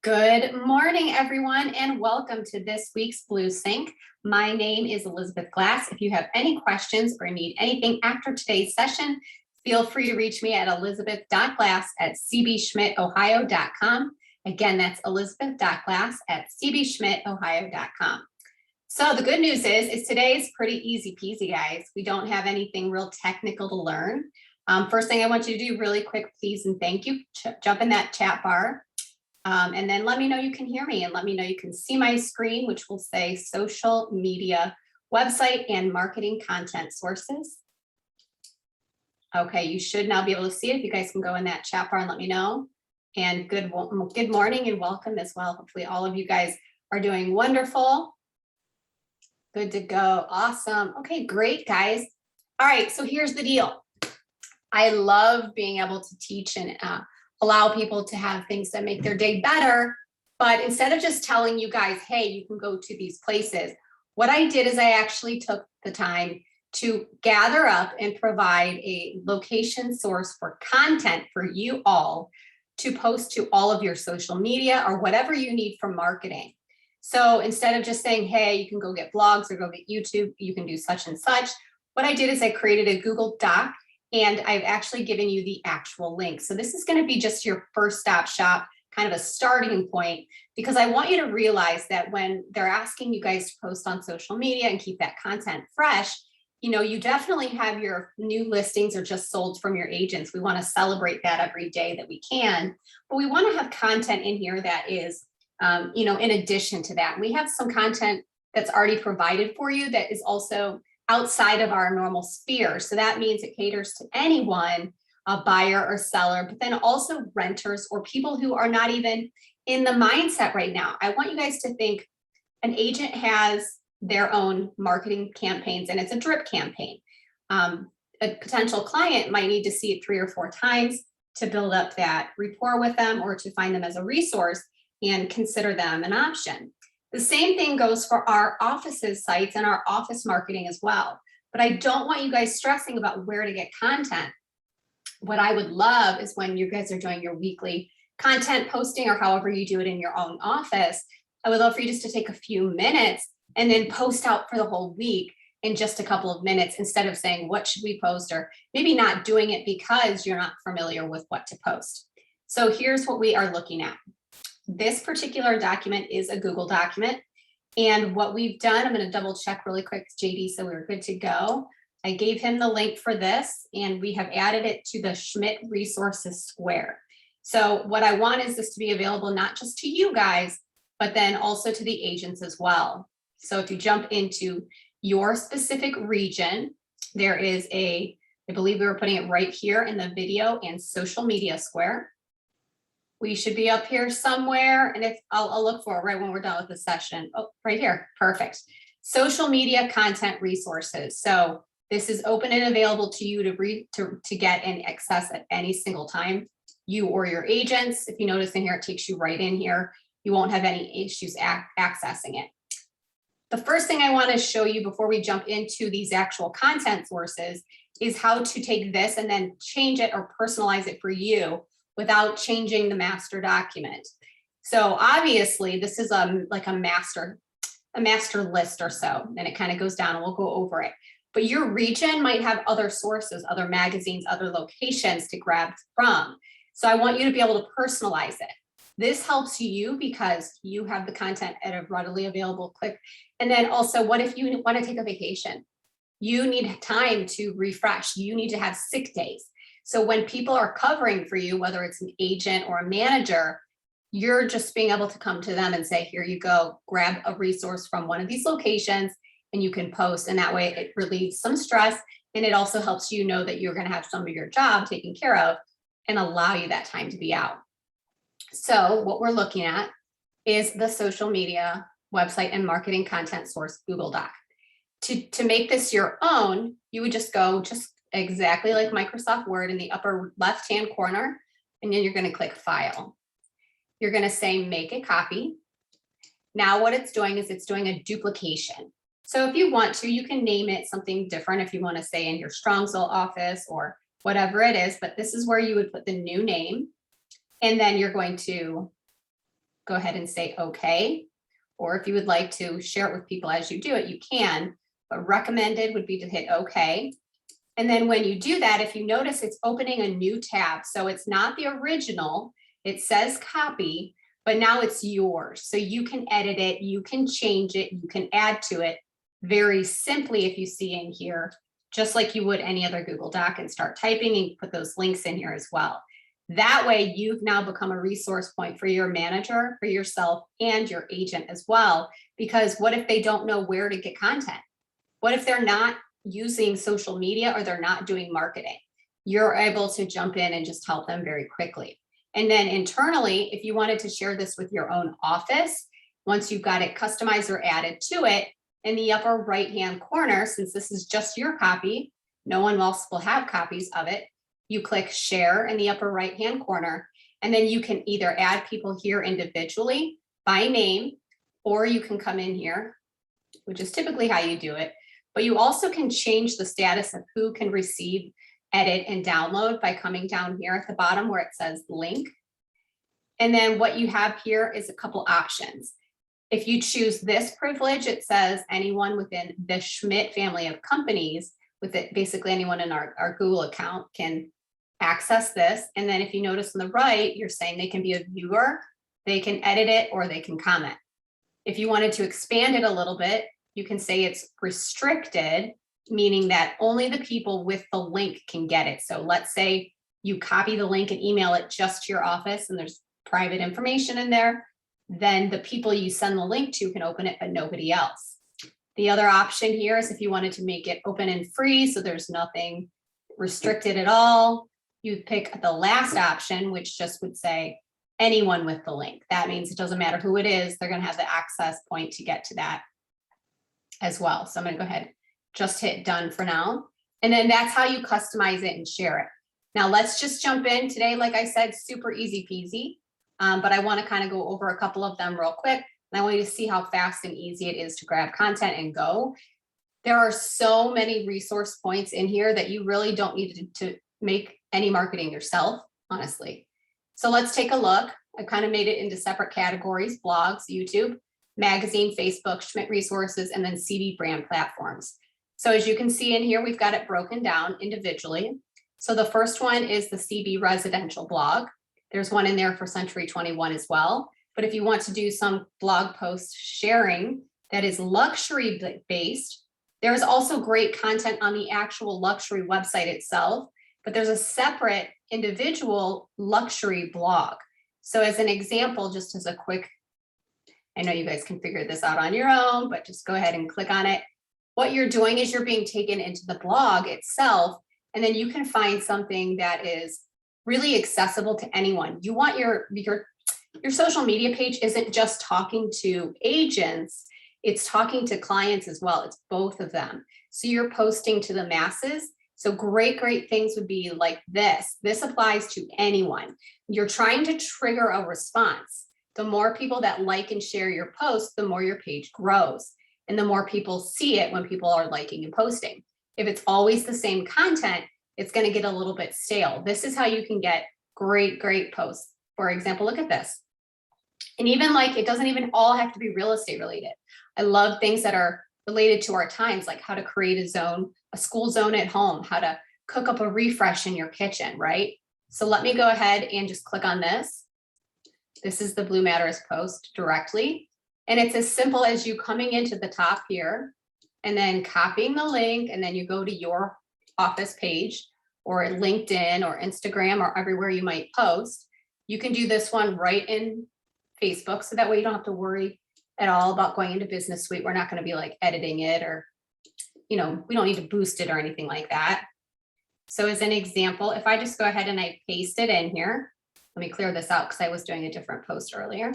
Good morning, everyone, and welcome to this week's BlueSync. My name is Elizabeth Glass. If you have any questions or need anything after today's session, feel free to reach me at elizabeth.glass@cbschmidtohio.com. Again, that's elizabeth.glass@cbschmidtohio.com. So the good news is today is pretty easy peasy, guys. We don't have anything real technical to learn. First thing I want you to do really quick, please, and thank you. Jump in that chat bar. And then let me know you can hear me and let me know you can see my screen, which will say social media, website, and marketing content sources. Okay, you should now be able to see it. If you guys can go in that chat bar and let me know. And good morning and welcome as well. Hopefully all of you guys are doing wonderful. Good to go. Awesome. Okay, great, guys. All right, so here's the deal. I love being able to teach and allow people to have things that make their day better. But instead of just telling you guys, hey, you can go to these places, what I did is I actually took the time to gather up and provide a location source for content for you all to post to all of your social media or whatever you need for marketing. So instead of just saying, hey, you can go get blogs or go get YouTube, you can do such and such, what I did is I created a Google Doc. And I've actually given you the actual link. So this is going to be just your first stop shop, kind of a starting point, because I want you to realize that when they're asking you guys to post on social media and keep that content fresh, you know, you definitely have your new listings or just sold from your agents. We want to celebrate that every day that we can, but we want to have content in here that is, you know, in addition to that. We have some content that's already provided for you that is also outside of our normal sphere. So that means it caters to anyone, a buyer or seller, but then also renters or people who are not even in the mindset right now. I want you guys to think an agent has their own marketing campaigns and it's a drip campaign. A potential client might need to see it 3 or 4 times to build up that rapport with them or to find them as a resource and consider them an option. The same thing goes for our offices sites and our office marketing as well. But I don't want you guys stressing about where to get content. What I would love is when you guys are doing your weekly content posting or however you do it in your own office, I would love for you just to take a few minutes and then post out for the whole week in just a couple of minutes instead of saying, what should we post? Or maybe not doing it because you're not familiar with what to post. So here's what we are looking at. This particular document is a Google document. And what we've done, I'm going to double check really quick, JD, so we're good to go. I gave him the link for this and we have added it to the Schmidt resources square. So what I want is this to be available not just to you guys, but then also to the agents as well. So if you jump into your specific region, there is I believe we were putting it right here in the video and social media square. We should be up here somewhere, and if I'll look for it right when we're done with the session. Oh, right here, perfect. Social media content resources. So this is open and available to you to get and access at any single time, you or your agents. If you notice in here, it takes you right in here. You won't have any issues accessing it. The first thing I want to show you before we jump into these actual content sources is how to take this and then change it or personalize it for you without changing the master document. So obviously this is like a master list or so, and it kind of goes down and we'll go over it. But your region might have other sources, other magazines, other locations to grab from. So I want you to be able to personalize it. This helps you because you have the content at a readily available click. And then also, what if you want to take a vacation? You need time to refresh. You need to have sick days. So when people are covering for you, whether it's an agent or a manager, you're just being able to come to them and say, here you go, grab a resource from one of these locations and you can post. And that way it relieves some stress. And it also helps you know that you're going to have some of your job taken care of and allow you that time to be out. So what we're looking at is the social media website and marketing content source Google Doc. To make this your own, you would just go exactly like Microsoft Word in the upper left-hand corner, and then you're going to click File. You're going to say Make a Copy. Now what it's doing is it's doing a duplication. So if you want to, you can name it something different if you want to say in your Strongsville office or whatever it is, but this is where you would put the new name. And then you're going to go ahead and say okay. Or if you would like to share it with people as you do it, you can, but recommended would be to hit okay. And then when you do that, if you notice, it's opening a new tab. So it's not the original, it says copy, but now it's yours. So you can edit it, you can change it, you can add to it very simply if you see in here, just like you would any other Google Doc, and start typing and put those links in here as well. That way you've now become a resource point for your manager, for yourself, and your agent as well. Because what if they don't know where to get content? What if they're not using social media or they're not doing marketing? You're able to jump in and just help them very quickly. And then internally, if you wanted to share this with your own office, once you've got it customized or added to it, in the upper right-hand corner, since this is just your copy, no one else will have copies of it, you click share in the upper right-hand corner, and then you can either add people here individually by name, or you can come in here, which is typically how you do it, but you also can change the status of who can receive, edit, and download by coming down here at the bottom where it says link. And then what you have here is a couple options. If you choose this privilege, it says anyone within the Schmidt family of companies, with it, basically anyone in our Google account can access this. And then if you notice on the right, you're saying they can be a viewer, they can edit it, or they can comment. If you wanted to expand it a little bit, you can say it's restricted, meaning that only the people with the link can get it. So let's say you copy the link and email it just to your office and there's private information in there, then the people you send the link to can open it, but nobody else. The other option here is if you wanted to make it open and free, so there's nothing restricted at all, you pick the last option, which just would say anyone with the link. That means it doesn't matter who it is, they're going to have the access point to get to that as well. So I'm going to go ahead, just hit done for now. And then that's how you customize it and share it. Now let's just jump in today. Like I said, super easy peasy, but I want to kind of go over a couple of them real quick. And I want you to see how fast and easy it is to grab content and go. There are so many resource points in here that you really don't need to make any marketing yourself, honestly. So let's take a look. I kind of made it into separate categories: blogs, YouTube, magazine, Facebook, Schmidt resources, and then CD brand platforms. So as you can see in here, we've got it broken down individually. So the first one is the CB residential blog. There's one in there for Century 21 as well. But if you want to do some blog post sharing that is luxury based, there's also great content on the actual luxury website itself, but there's a separate individual luxury blog. So as an example, just as a quick, I know you guys can figure this out on your own, but just go ahead and click on it. What you're doing is you're being taken into the blog itself, and then you can find something that is really accessible to anyone. You want your social media page isn't just talking to agents, it's talking to clients as well. It's both of them. So you're posting to the masses. So great things would be like this. This applies to anyone. You're trying to trigger a response. The more people that like and share your post, the more your page grows. And the more people see it when people are liking and posting. If it's always the same content, it's going to get a little bit stale. This is how you can get great posts. For example, look at this. And even like, it doesn't even all have to be real estate related. I love things that are related to our times, like how to create a zone, a school zone at home, how to cook up a refresh in your kitchen, right? So let me go ahead and just click on this. This is the Blue Matters post directly. And it's as simple as you coming into the top here and then copying the link, and then you go to your office page or LinkedIn or Instagram or everywhere you might post. You can do this one right in Facebook, so that way you don't have to worry at all about going into Business Suite. We're not going to be like editing it, or, we don't need to boost it or anything like that. So as an example, if I just go ahead and I paste it in here, let me clear this out because I was doing a different post earlier.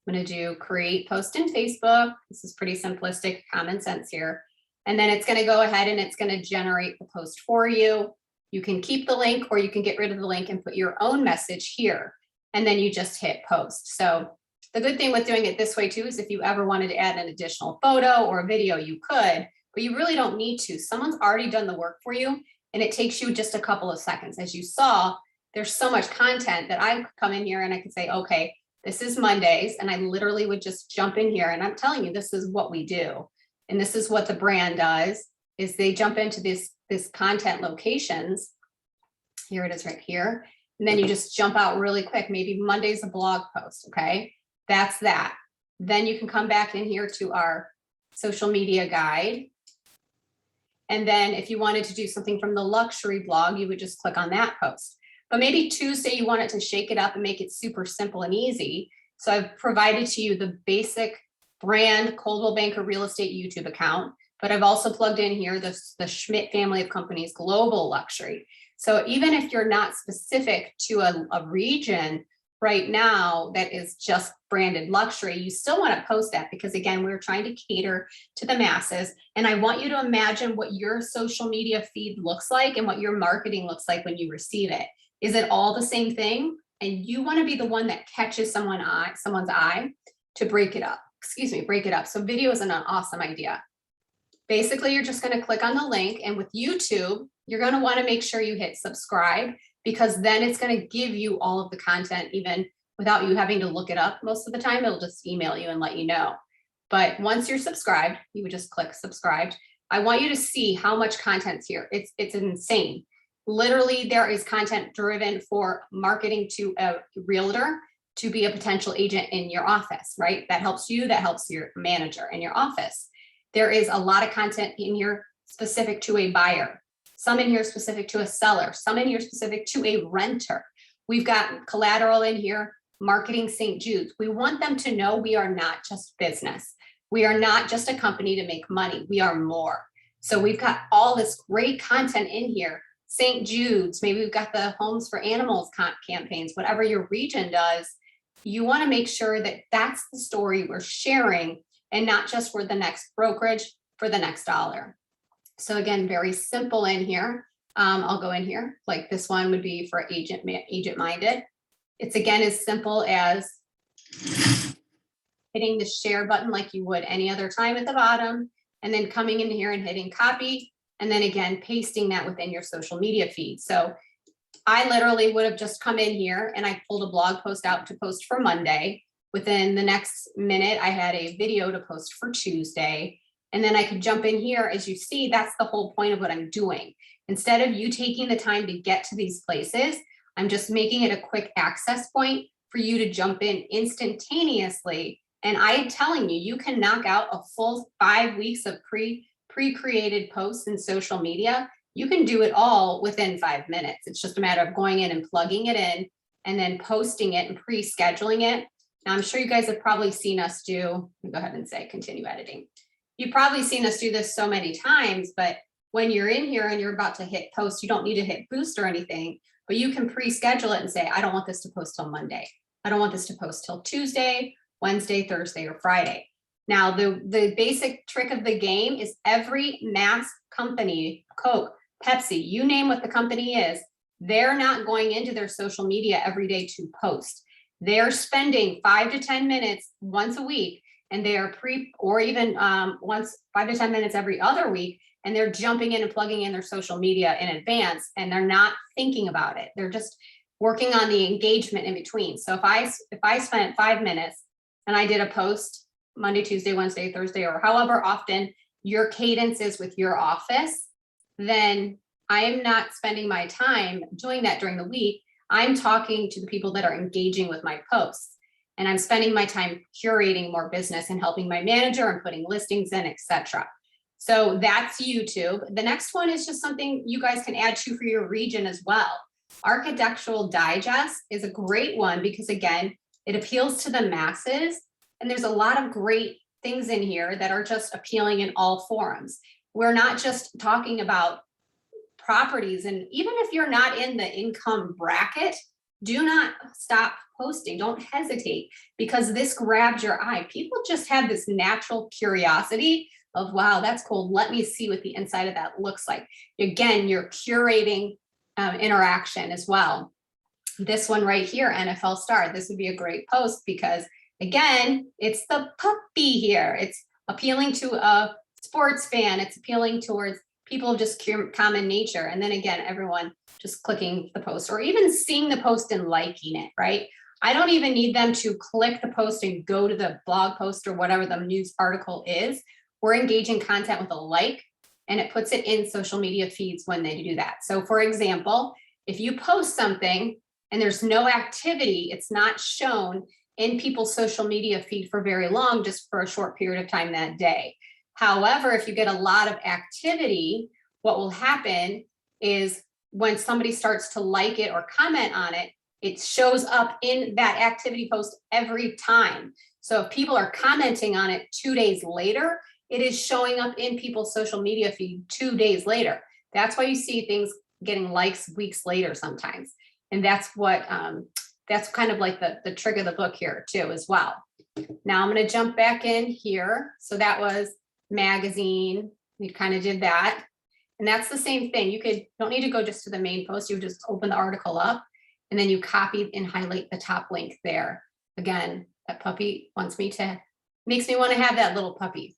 I'm going to do create post in Facebook. This is pretty simplistic, common sense here. And then it's going to go ahead and it's going to generate the post for you. You can keep the link or you can get rid of the link and put your own message here. And then you just hit post. So the good thing with doing it this way too is if you ever wanted to add an additional photo or a video, you could, but you really don't need to. Someone's already done the work for you and it takes you just a couple of seconds. As you saw, there's so much content that I could come in here and I could say, okay, This is Mondays, and I literally would just jump in here, and I'm telling you, this is what we do. And this is what the brand does, is they jump into this content locations. Here it is right here. And then you just jump out really quick. Maybe Monday's a blog post, okay? That's that. Then you can come back in here to our social media guide. And then if you wanted to do something from the luxury blog, you would just click on that post. But maybe Tuesday, you want it to shake it up and make it super simple and easy. So I've provided to you the basic brand Coldwell Banker Real Estate YouTube account, but I've also plugged in here the Schmidt family of companies, global luxury. So even if you're not specific to a region right now that is just branded luxury, you still want to post that, because again, we're trying to cater to the masses. And I want you to imagine what your social media feed looks like and what your marketing looks like when you receive it. Is it all the same thing? And you want to be the one that catches someone's eye to break it up. So video is an awesome idea. Basically, you're just going to click on the link, and with YouTube, you're going to want to make sure you hit subscribe, because then it's going to give you all of the content, even without you having to look it up. Most of the time, it'll just email you and let you know. But once you're subscribed, you would just click subscribed. I want you to see how much content's here. It's insane. Literally, there is content driven for marketing to a realtor to be a potential agent in your office, right? That helps you, that helps your manager in your office. There is a lot of content in here specific to a buyer, some in here specific to a seller, some in here specific to a renter. We've got collateral in here, marketing St. Jude's. We want them to know we are not just business. We are not just a company to make money. We are more. So we've got all this great content in here. St. Jude's, maybe we've got the Homes for Animals campaigns, whatever your region does. You want to make sure that that's the story we're sharing, and not just for the next brokerage, for the next dollar. So again, very simple in here. I'll go in here, like this one would be for agent minded. It's again as simple as hitting the share button like you would any other time at the bottom, and then coming in here and hitting copy, and then again, pasting that within your social media feed. So I literally would have just come in here and I pulled a blog post out to post for Monday. Within the next minute, I had a video to post for Tuesday. And then I could jump in here. As you see, that's the whole point of what I'm doing. Instead of you taking the time to get to these places, I'm just making it a quick access point for you to jump in instantaneously. And I'm telling you, you can knock out a full 5 weeks of pre-created posts in social media. You can do it all within 5 minutes. It's just a matter of going in and plugging it in and then posting it and pre-scheduling it. Now, I'm sure you guys have probably seen us do, go ahead and say continue editing. You've probably seen us do this so many times, but when you're in here and you're about to hit post, you don't need to hit boost or anything, but you can pre-schedule it and say, I don't want this to post till Monday. I don't want this to post till Tuesday, Wednesday, Thursday, or Friday. Now, the basic trick of the game is every mass company, Coke, Pepsi, you name what the company is, they're not going into their social media every day to post. They're spending 5 to 10 minutes once a week, and they are or even 5 to 10 minutes every other week, and they're jumping in and plugging in their social media in advance, and they're not thinking about it. They're just working on the engagement in between. So if I spent 5 minutes and I did a post Monday, Tuesday, Wednesday, Thursday, or however often your cadence is with your office, then I am not spending my time doing that during the week. I'm talking to the people that are engaging with my posts, and I'm spending my time curating more business and helping my manager and putting listings in, etc. So that's YouTube. The next one is just something you guys can add to for your region as well. Architectural Digest is a great one because again, it appeals to the masses, and there's a lot of great things in here that are just appealing in all forums. We're not just talking about properties, and even if you're not in the income bracket, do not stop posting. Don't hesitate, because this grabs your eye. People just have this natural curiosity of, wow, that's cool. Let me see what the inside of that looks like. Again, you're curating interaction as well. This one right here, NFL star, this would be a great post because again, it's the puppy here. It's appealing to a sports fan. It's appealing towards people of just common nature. And then again, everyone just clicking the post or even seeing the post and liking it, right? I don't even need them to click the post and go to the blog post or whatever the news article is. We're engaging content with a like, and it puts it in social media feeds when they do that. So for example, if you post something and there's no activity, it's not shown in people's social media feed for very long, just for a short period of time that day. However, if you get a lot of activity, what will happen is when somebody starts to like it or comment on it, it shows up in that activity post every time. So if people are commenting on it 2 days later, it is showing up in people's social media feed 2 days later. That's why you see things getting likes weeks later sometimes. And that's what, that's kind of like the trick of the book here too as well. Now I'm going to jump back in here. So that was magazine. We kind of did that. And that's the same thing. You don't need to go just to the main post. You just open the article up and then you copy and highlight the top link there. Again, that puppy makes me want to have that little puppy.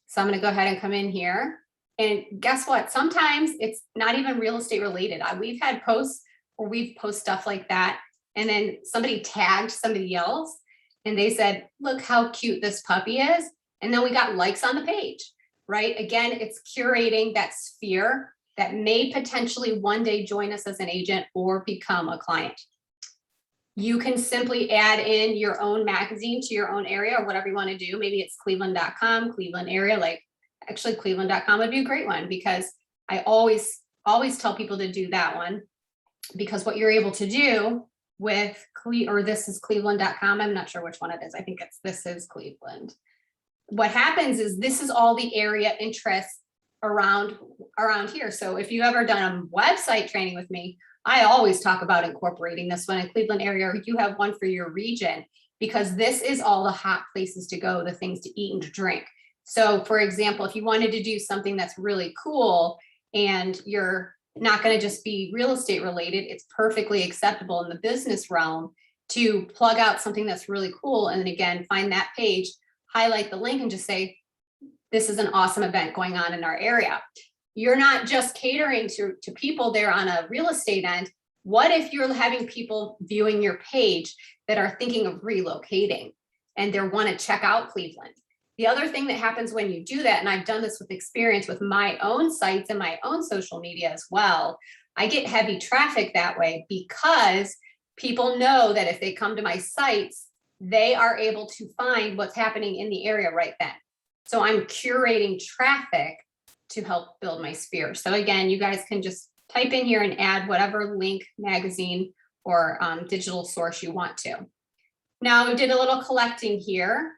So I'm going to go ahead and come in here. And guess what? Sometimes it's not even real estate related. We've had posts where we've post stuff like that. And then somebody tagged somebody else and they said, look how cute this puppy is. And then we got likes on the page, right? Again, it's curating that sphere that may potentially one day join us as an agent or become a client. You can simply add in your own magazine to your own area or whatever you want to do. Maybe it's cleveland.com, Cleveland area. Like actually cleveland.com would be a great one because I always tell people to do that one because what you're able to do with this is cleveland.com. I'm not sure which one it is. I think this is Cleveland. What happens is this is all the area interests around here. So if you've ever done a website training with me, I always talk about incorporating this one in Cleveland area, or you have one for your region, because this is all the hot places to go, the things to eat and to drink. So for example, if you wanted to do something that's really cool and you're not going to just be real estate related, it's perfectly acceptable in the business realm to plug out something that's really cool. And then again, find that page, highlight the link and just say, this is an awesome event going on in our area. You're not just catering to people there on a real estate end. What if you're having people viewing your page that are thinking of relocating and they want to check out Cleveland? The other thing that happens when you do that, and I've done this with experience with my own sites and my own social media as well, I get heavy traffic that way because people know that if they come to my sites, they are able to find what's happening in the area right then. So I'm curating traffic to help build my sphere. So again, you guys can just type in here and add whatever link, magazine, or digital source you want to. Now we did a little collecting here.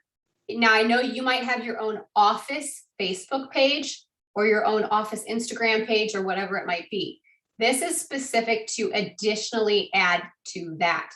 Now I know you might have your own office Facebook page or your own office Instagram page or whatever it might be. This is specific to additionally add to that.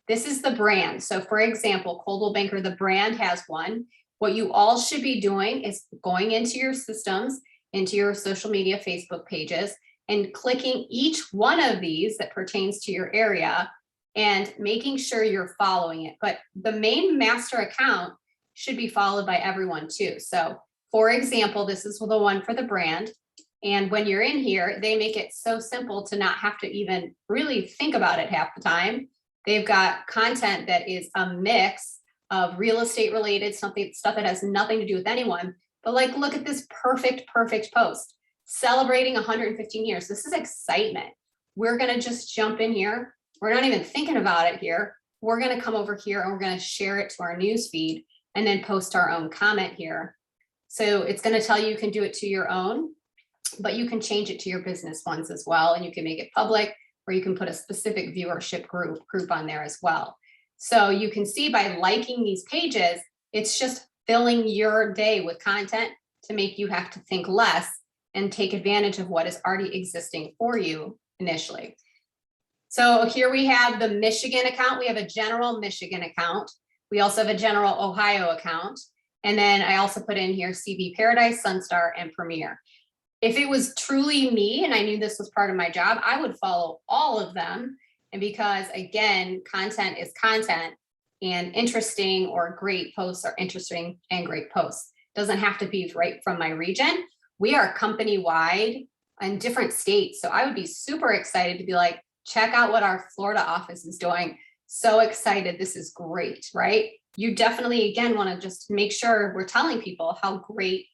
This is the brand. So for example, Coldwell Banker, the brand has one. What you all should be doing is going into your systems, into your social media Facebook pages and clicking each one of these that pertains to your area and making sure you're following it. But the main master account should be followed by everyone too. So for example, this is the one for the brand. And when you're in here, they make it so simple to not have to even really think about it half the time. They've got content that is a mix of real estate related, stuff that has nothing to do with anyone. But like, look at this perfect post celebrating 115 years. This is excitement. We're going to just jump in here. We're not even thinking about it here. We're going to come over here and we're going to share it to our news feed and then post our own comment here. So it's going to tell you can do it to your own, but you can change it to your business ones as well. And you can make it public, or you can put a specific viewership group on there as well. So you can see by liking these pages, it's just filling your day with content to make you have to think less and take advantage of what is already existing for you initially. So here we have the Michigan account. We have a general Michigan account. We also have a general Ohio account. And then I also put in here CV Paradise, Sunstar, and Premier. If it was truly me and I knew this was part of my job, I would follow all of them. And because again, content is content, and interesting or great posts are interesting and great posts. Doesn't have to be right from my region. We are company-wide in different states. So I would be super excited to be like, check out what our Florida office is doing. So excited. This is great, right? You definitely, again, want to just make sure we're telling people how great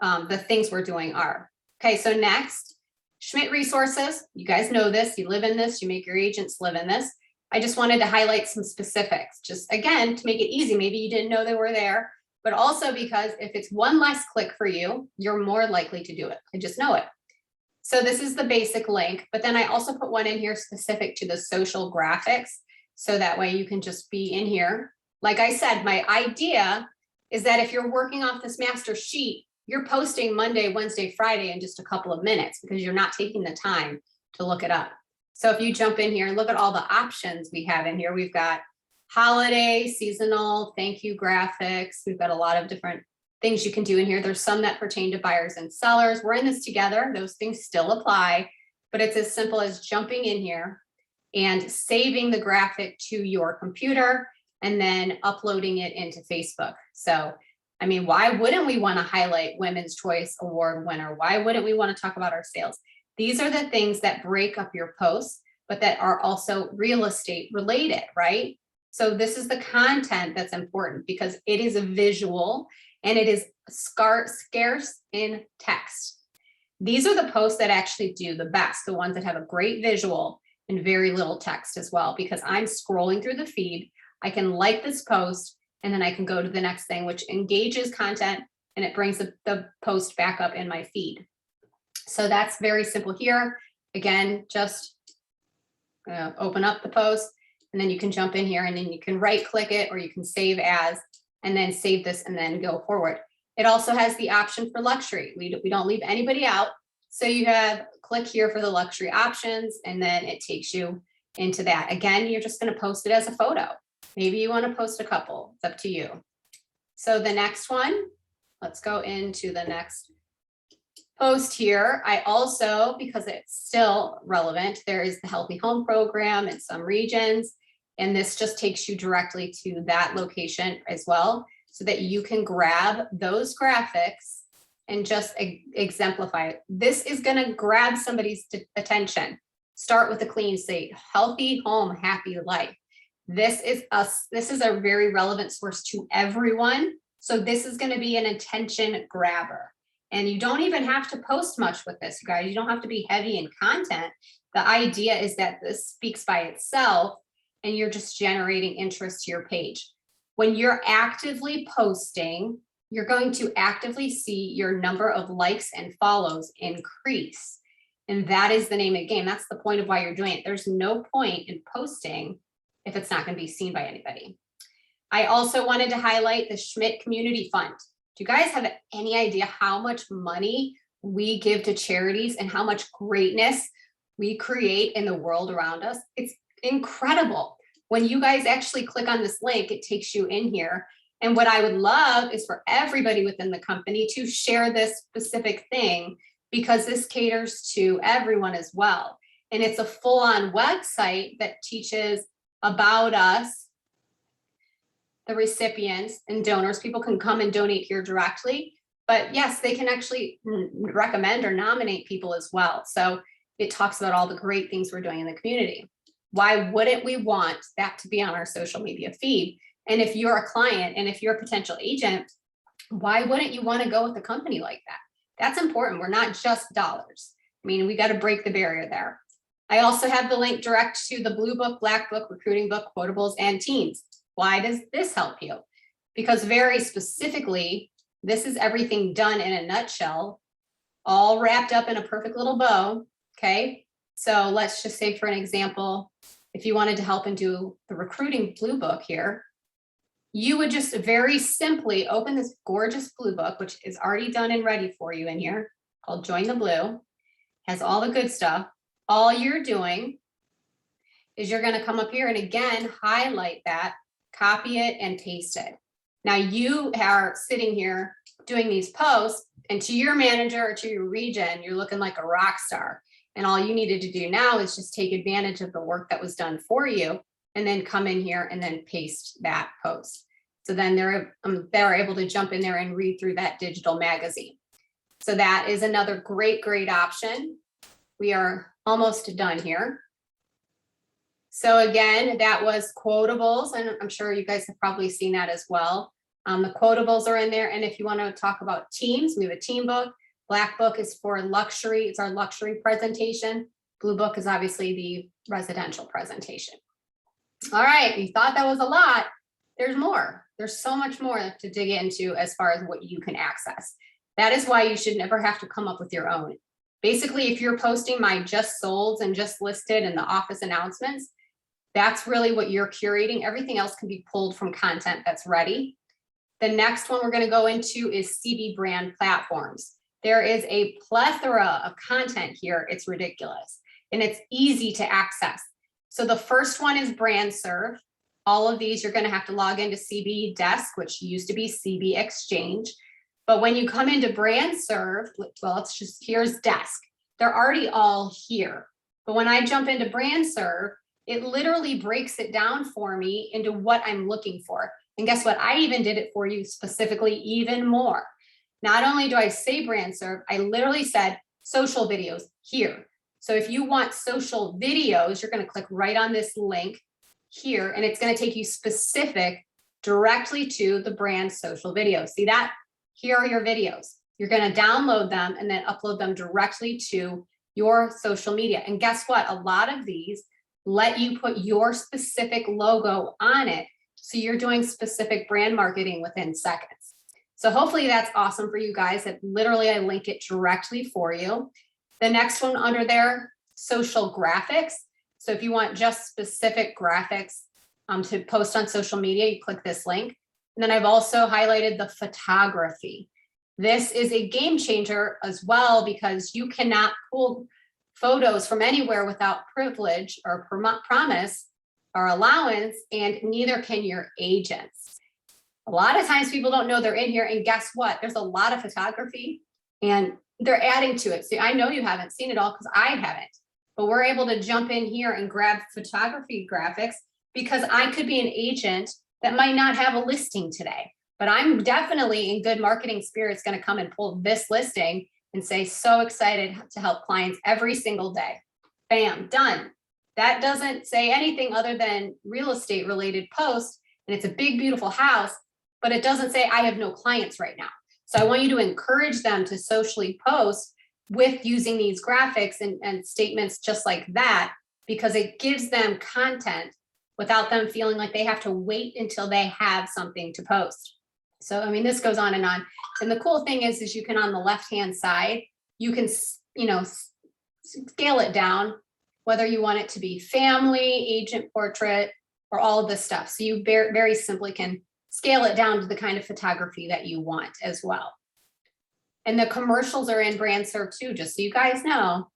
the things we're doing are. Okay, so next, Schmidt resources. You guys know this, you live in this, you make your agents live in this. I just wanted to highlight some specifics, just again, to make it easy. Maybe you didn't know they were there, but also because if it's one less click for you, you're more likely to do it. I just know it. So this is the basic link, but then I also put one in here specific to the social graphics. So that way you can just be in here. Like I said, my idea is that if you're working off this master sheet, you're posting Monday, Wednesday, Friday in just a couple of minutes because you're not taking the time to look it up. So if you jump in here and look at all the options we have in here, we've got holiday, seasonal, thank you graphics. We've got a lot of different things you can do in here. There's some that pertain to buyers and sellers. We're in this together. Those things still apply, but it's as simple as jumping in here and saving the graphic to your computer and then uploading it into Facebook. So, I mean, why wouldn't we want to highlight Women's Choice Award winner? Why wouldn't we want to talk about our sales? These are the things that break up your posts, but that are also real estate related, right? So this is the content that's important because it is a visual and it is scarce in text. These are the posts that actually do the best, the ones that have a great visual and very little text as well, because I'm scrolling through the feed. I can like this post and then I can go to the next thing, which engages content and it brings the post back up in my feed. So that's very simple here. Again, just open up the post and then you can jump in here and then you can right click it or you can save as and then save this and then go forward. It also has the option for luxury. We don't leave anybody out. So you have click here for the luxury options and then it takes you into that. Again, you're just going to post it as a photo. Maybe you want to post a couple. It's up to you. So the next one, let's go into the next post here. I also, because it's still relevant, there is the Healthy Home Program in some regions, and this just takes you directly to that location as well, so that you can grab those graphics and just exemplify it. This is going to grab somebody's attention. Start with a clean slate, healthy home, happy life. This is a very relevant source to everyone. So this is going to be an attention grabber. And you don't even have to post much with this, you guys. You don't have to be heavy in content. The idea is that this speaks by itself and you're just generating interest to your page. When you're actively posting, you're going to actively see your number of likes and follows increase. And that is the name of the game. That's the point of why you're doing it. There's no point in posting if it's not going to be seen by anybody. I also wanted to highlight the Schmidt Community Fund. Do you guys have any idea how much money we give to charities and how much greatness we create in the world around us? It's incredible. When you guys actually click on this link, it takes you in here. And what I would love is for everybody within the company to share this specific thing, because this caters to everyone as well. And it's a full-on website that teaches about us, the recipients and donors. People can come and donate here directly, but yes, they can actually recommend or nominate people as well. So it talks about all the great things we're doing in the community. Why wouldn't we want that to be on our social media feed? And if you're a client and if you're a potential agent, why wouldn't you want to go with a company like that? That's important. We're not just dollars. I mean, we got to break the barrier there. I also have the link direct to the Blue Book, Black Book, Recruiting Book, Quotables, and Teens. Why does this help you? Because very specifically, this is everything done in a nutshell, all wrapped up in a perfect little bow, okay? So let's just say, for an example, if you wanted to help and do the Recruiting Blue Book here, you would just very simply open this gorgeous Blue Book, which is already done and ready for you in here, called Join the Blue, has all the good stuff. All you're doing is you're going to come up here and again, highlight that, copy it and paste it. Now you are sitting here doing these posts, and to your manager or to your region, you're looking like a rock star. And all you needed to do now is just take advantage of the work that was done for you and then come in here and then paste that post. So then they're able to jump in there and read through that digital magazine. So that is another great option. We are almost done here. So again, that was quotables, and I'm sure you guys have probably seen that as well. The quotables are in there, and if you want to talk about teams, we have a team book. Black book is for luxury. It's our luxury presentation. Blue book is obviously the residential presentation. All right, you thought that was a lot. There's more. There's so much more to dig into as far as what you can access. That is why you should never have to come up with your own. Basically, if you're posting my just solds and just listed and the office announcements, that's really what you're curating. Everything else can be pulled from content that's ready. The next one we're going to go into is CB brand platforms. There is a plethora of content here. It's ridiculous, and it's easy to access. So the first one is Brand Serve. All of these, you're going to have to log into CB Desk, which used to be CB Exchange. But when you come into Brand Serve, well, it's just, here's Desk. They're already all here. But when I jump into Brand Serve, it literally breaks it down for me into what I'm looking for. And guess what? I even did it for you specifically even more. Not only do I say Brand Serve, I literally said social videos here. So if you want social videos, you're going to click right on this link here, and it's going to take you specific directly to the brand social videos. See that? Here are your videos. You're going to download them and then upload them directly to your social media. And guess what? A lot of these let you put your specific logo on it. So you're doing specific brand marketing within seconds. So hopefully that's awesome for you guys. That literally I link it directly for you. The next one under there, social graphics. So if you want just specific graphics to post on social media, you click this link. And then I've also highlighted the photography. This is a game changer as well, because you cannot pull photos from anywhere without privilege or promise or allowance, and neither can your agents. A lot of times people don't know they're in here, and guess what? There's a lot of photography and they're adding to it. See, I know you haven't seen it all because I haven't, but we're able to jump in here and grab photography graphics because I could be an agent that might not have a listing today, but I'm definitely in good marketing spirits going to come and pull this listing and say, so excited to help clients every single day. Bam, done. That doesn't say anything other than real estate related post, and it's a big, beautiful house, but it doesn't say I have no clients right now. So I want you to encourage them to socially post with using these graphics and statements just like that, because it gives them content without them feeling like they have to wait until they have something to post. So, I mean, this goes on. And the cool thing is you can, on the left-hand side, you can, scale it down, whether you want it to be family, agent portrait, or all of this stuff. So you very simply can scale it down to the kind of photography that you want as well. And the commercials are in Brand Serve too, just so you guys know.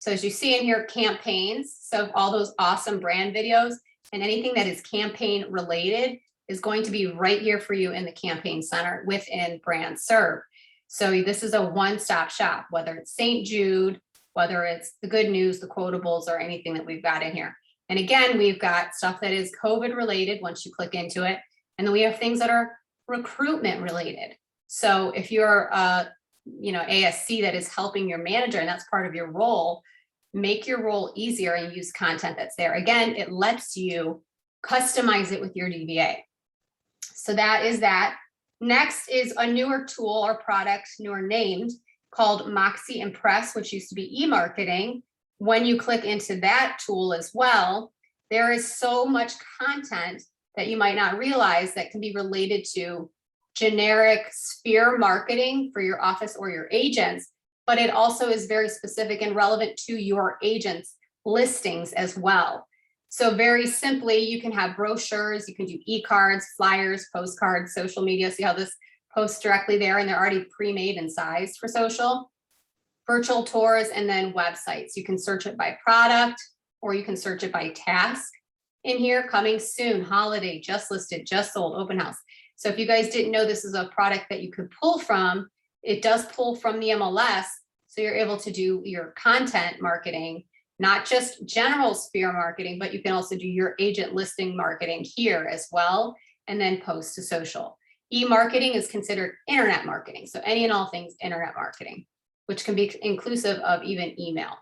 So as you see in here, campaigns. So all those awesome brand videos and anything that is campaign related is going to be right here for you in the campaign center within Brand Serve. So this is a one-stop shop, whether it's St. Jude, whether it's the good news, the quotables, or anything that we've got in here. And again, we've got stuff that is COVID related once you click into it. And then we have things that are recruitment related. So if you're ASC that is helping your manager, and that's part of your role, make your role easier and use content that's there. Again, it lets you customize it with your DBA. So that is that. Next is a newer tool or product, newer named, called Moxie Impress, which used to be e-marketing. When you click into that tool as well, there is so much content that you might not realize that can be related to generic sphere marketing for your office or your agents, but it also is very specific and relevant to your agents' listings as well. So very simply, you can have brochures, you can do e-cards, flyers, postcards, social media. See how this posts directly there, and they're already pre-made and sized for social. Virtual tours, and then websites. You can search it by product, or you can search it by task. In here, coming soon, holiday, just listed, just sold, open house. So if you guys didn't know this is a product that you could pull from, it does pull from the MLS. So you're able to do your content marketing, not just general sphere marketing, but you can also do your agent listing marketing here as well, and then post to social. E-marketing is considered internet marketing. So any and all things internet marketing, which can be inclusive of even email.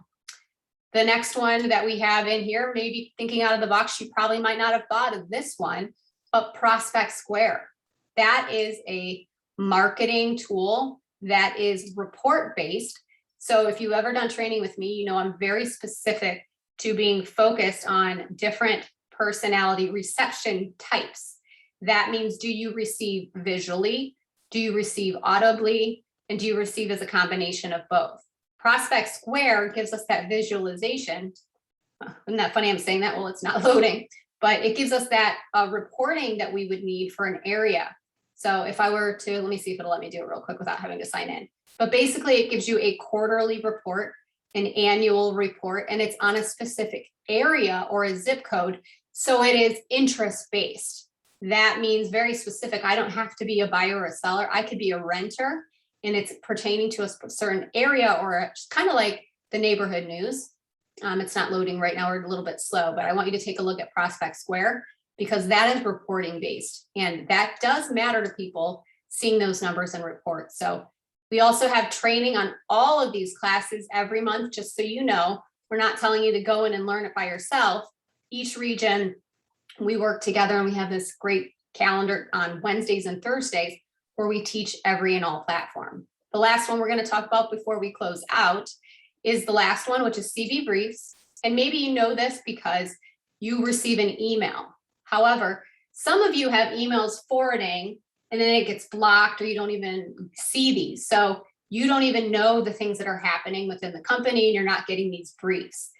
The next one that we have in here, maybe thinking out of the box, you probably might not have thought of this one, but Prospect Square. That is a marketing tool that is report based. So if you've ever done training with me, you know I'm very specific to being focused on different personality reception types. That means, do you receive visually? Do you receive audibly? And do you receive as a combination of both? Prospect Square gives us that visualization. Isn't that funny? I'm saying that. Well, it's not loading, but it gives us that reporting that we would need for an area. So if I were to, let me see if it'll let me do it real quick without having to sign in. But basically it gives you a quarterly report, an annual report, and it's on a specific area or a zip code. So it is interest based. That means very specific. I don't have to be a buyer or a seller. I could be a renter, and it's pertaining to a certain area, or just kind of like the neighborhood news. It's not loading right now, we're a little bit slow, but I want you to take a look at Prospect Square, because that is reporting based, and that does matter to people seeing those numbers and reports. So we also have training on all of these classes every month, just so you know. We're not telling you to go in and learn it by yourself. Each region, we work together, and we have this great calendar on Wednesdays and Thursdays where we teach every and all platform. The last one we're going to talk about before we close out is the last one, which is CB Briefs. And maybe you know this because you receive an email. However, some of you have emails forwarding and then it gets blocked, or you don't even see these. So you don't even know the things that are happening within the company, and you're not getting these briefs.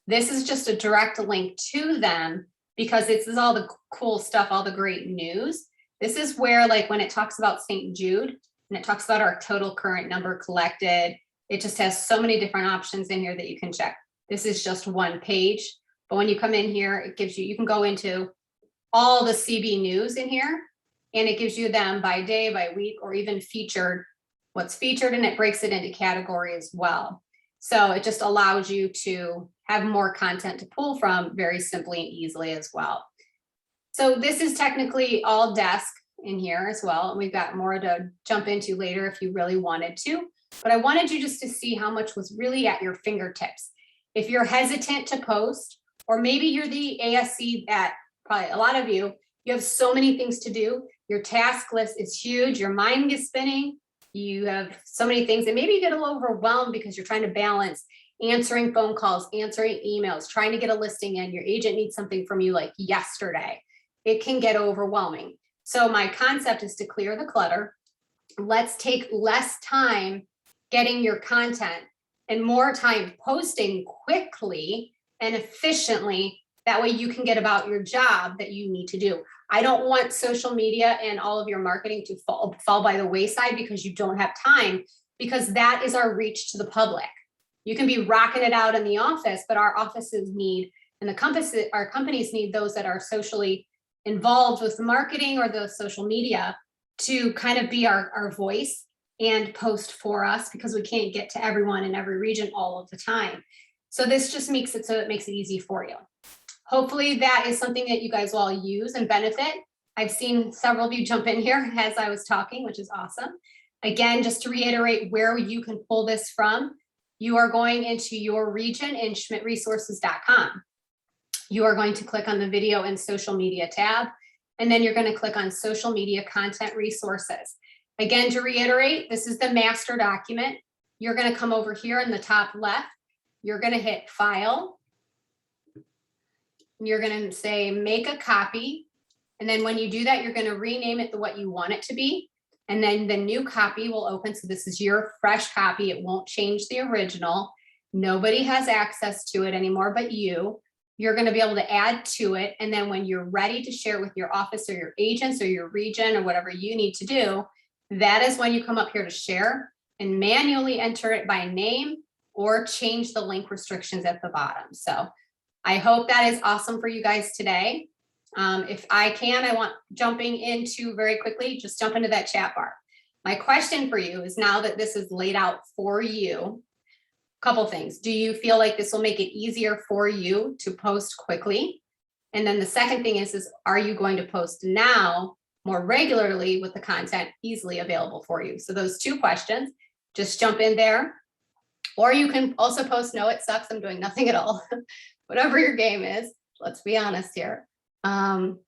This is just a direct link to them, because this is all the cool stuff, all the great news. This is where, like when it talks about St. Jude and it talks about our total current number collected, it just has so many different options in here that you can check. This is just one page, but when you come in here, it gives you, you can go into all the CB news in here, and it gives you them by day, by week, or even featured, what's featured, and it breaks it into category as well. So it just allows you to have more content to pull from very simply and easily as well. So this is technically all desk in here as well. And we've got more to jump into later if you really wanted to, but I wanted you just to see how much was really at your fingertips. If you're hesitant to post, or maybe you're the ASC that probably a lot of you have so many things to do. Your task list is huge. Your mind gets spinning. You have so many things, and maybe you get a little overwhelmed because you're trying to balance answering phone calls, answering emails, trying to get a listing in. Your agent needs something from you like yesterday. It can get overwhelming. So my concept is to clear the clutter. Let's take less time getting your content and more time posting quickly and efficiently. That way you can get about your job that you need to do. I don't want social media and all of your marketing to fall by the wayside because you don't have time, because that is our reach to the public. You can be rocking it out in the office, but our offices need, and our companies need those that are socially involved with the marketing or the social media to kind of be our voice and post for us, because we can't get to everyone in every region all of the time. So this just makes it so it makes it easy for you. Hopefully that is something that you guys will all use and benefit. I've seen several of you jump in here as I was talking, which is awesome. Again, just to reiterate where you can pull this from, you are going into your region in schmidtresources.com. You are going to click on the video and social media tab, and then you're going to click on social media content resources. Again, to reiterate, this is the master document. You're going to come over here in the top left. You're going to hit file. You're going to say make a copy. And then when you do that, you're going to rename it to what you want it to be. And then the new copy will open. So this is your fresh copy. It won't change the original. Nobody has access to it anymore but you. You're going to be able to add to it. And then when you're ready to share with your office or your agents or your region or whatever you need to do, that is when you come up here to share and manually enter it by name or change the link restrictions at the bottom. So I hope that is awesome for you guys today. If I can, I want jumping into very quickly, just jump into that chat bar. My question for you is, now that this is laid out for you, a couple things. Do you feel like this will make it easier for you to post quickly? And then the second thing is are you going to post now more regularly with the content easily available for you? So those two questions, just jump in there. Or you can also post, no, it sucks, I'm doing nothing at all. Whatever your game is, let's be honest here.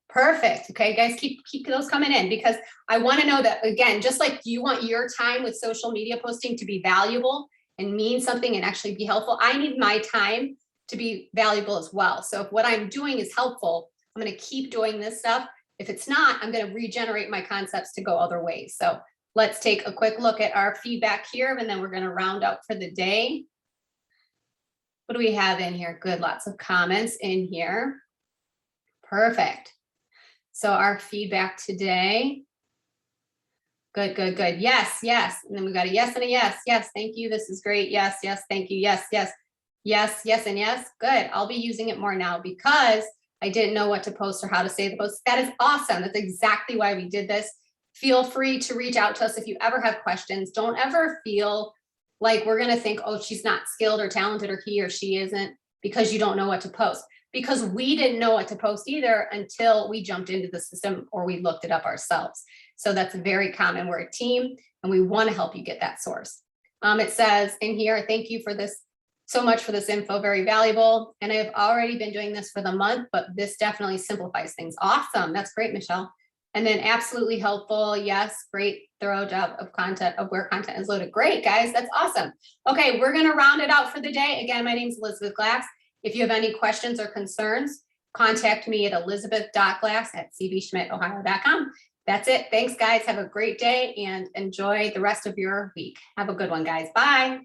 Perfect. Okay, guys, keep those coming in, because I want to know that, again, just like you want your time with social media posting to be valuable and mean something and actually be helpful, I need my time to be valuable as well. So if what I'm doing is helpful, I'm going to keep doing this stuff. If it's not, I'm going to regenerate my concepts to go other ways. So let's take a quick look at our feedback here, and then we're going to round out for the day. What do we have in here? Good, lots of comments in here. Perfect. So our feedback today. Good, good, good. Yes, yes. And then we got a yes and a yes. Yes, thank you. This is great. Yes, yes, thank you. Yes, yes, yes, yes, and yes. Good. I'll be using it more now because I didn't know what to post or how to say the post. That is awesome. That's exactly why we did this. Feel free to reach out to us if you ever have questions. Don't ever feel like we're going to think, oh, she's not skilled or talented, or he or she isn't, because you don't know what to post. Because we didn't know what to post either until we jumped into the system or we looked it up ourselves. So that's very common. We're a team and we want to help you get that source. It says in here, thank you for this so much for this info, very valuable. And I have already been doing this for the month, but this definitely simplifies things. Awesome. That's great, Michelle. And then absolutely helpful. Yes, great, thorough job of content, of where content is loaded. Great, guys. That's awesome. Okay, we're going to round it out for the day. Again, my name is Elizabeth Glass. If you have any questions or concerns, contact me at elizabeth.glass@cbschmidtohio.com. That's it. Thanks, guys. Have a great day and enjoy the rest of your week. Have a good one, guys. Bye.